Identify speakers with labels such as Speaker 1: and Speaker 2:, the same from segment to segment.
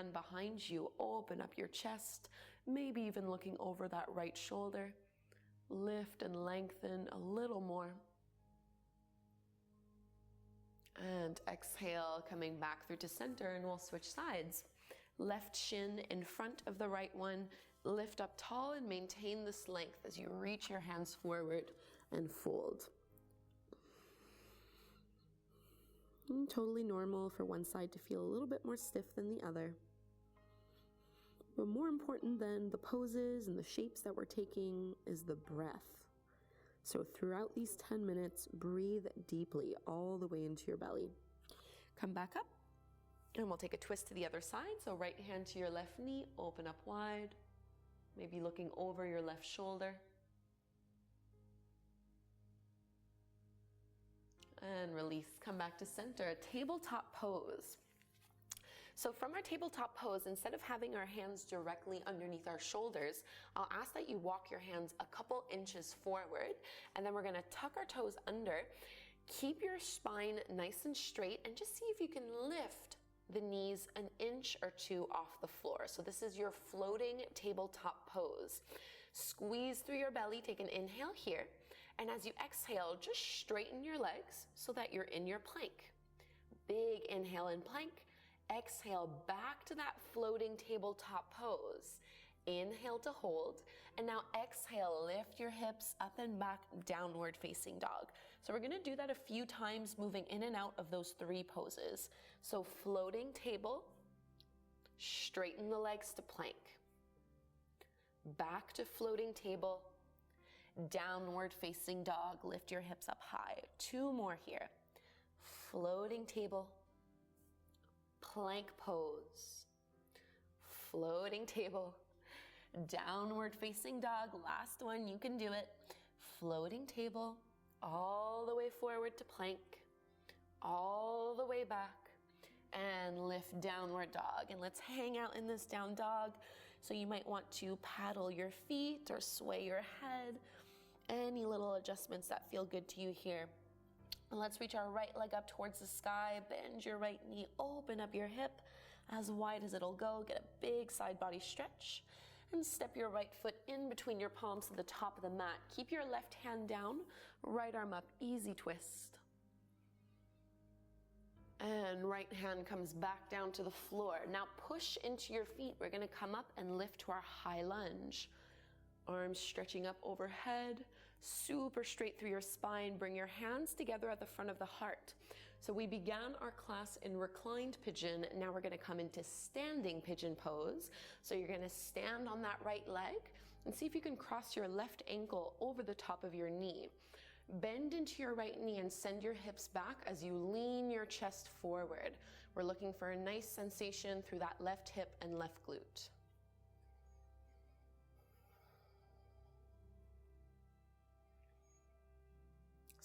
Speaker 1: hand behind you, open up your chest, maybe even looking over that right shoulder. Lift and lengthen a little more. And exhale, coming back through to center, and we'll switch sides. Left shin in front of the right one. Lift up tall and maintain this length as you reach your hands forward and fold. Totally normal for one side to feel a little bit more stiff than the other. But more important than the poses and the shapes that we're taking is the breath. So throughout these 10 minutes, breathe deeply all the way into your belly. Come back up, and we'll take a twist to the other side. So right hand to your left knee, open up wide, maybe looking over your left shoulder. And release, come back to center, a tabletop pose. So from our tabletop pose, instead of having our hands directly underneath our shoulders, I'll ask that you walk your hands a couple inches forward, and then we're gonna tuck our toes under. Keep your spine nice and straight, and just see if you can lift the knees an inch or two off the floor. So this is your floating tabletop pose. Squeeze through your belly, take an inhale here, and as you exhale, just straighten your legs so that you're in your plank. Big inhale in plank. Exhale back to that floating tabletop pose. Inhale to hold, and now exhale, lift your hips up and back, downward facing dog. So we're gonna do that a few times, moving in and out of those three poses. So floating table, straighten the legs to plank. Back to floating table, downward facing dog, lift your hips up high. Two more here. Floating table, plank pose, floating table, downward facing dog. Last one, you can do it. Floating table, all the way forward to plank, all the way back, and lift downward dog. And let's hang out in this down dog. So you might want to paddle your feet or sway your head. Any little adjustments that feel good to you here. And let's reach our right leg up towards the sky, bend your right knee, open up your hip as wide as it'll go, get a big side body stretch, and step your right foot in between your palms to the top of the mat. Keep your left hand down, right arm up, easy twist. And right hand comes back down to the floor. Now push into your feet. We're gonna come up and lift to our high lunge. Arms stretching up overhead, super straight through your spine. Bring your hands together at the front of the heart. So we began our class in reclined pigeon. Now we're gonna come into standing pigeon pose. So you're gonna stand on that right leg and see if you can cross your left ankle over the top of your knee. Bend into your right knee and send your hips back as you lean your chest forward. We're looking for a nice sensation through that left hip and left glute.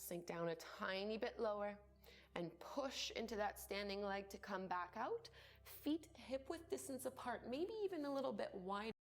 Speaker 1: Sink down a tiny bit lower and push into that standing leg to come back out. Feet hip width distance apart, maybe even a little bit wider.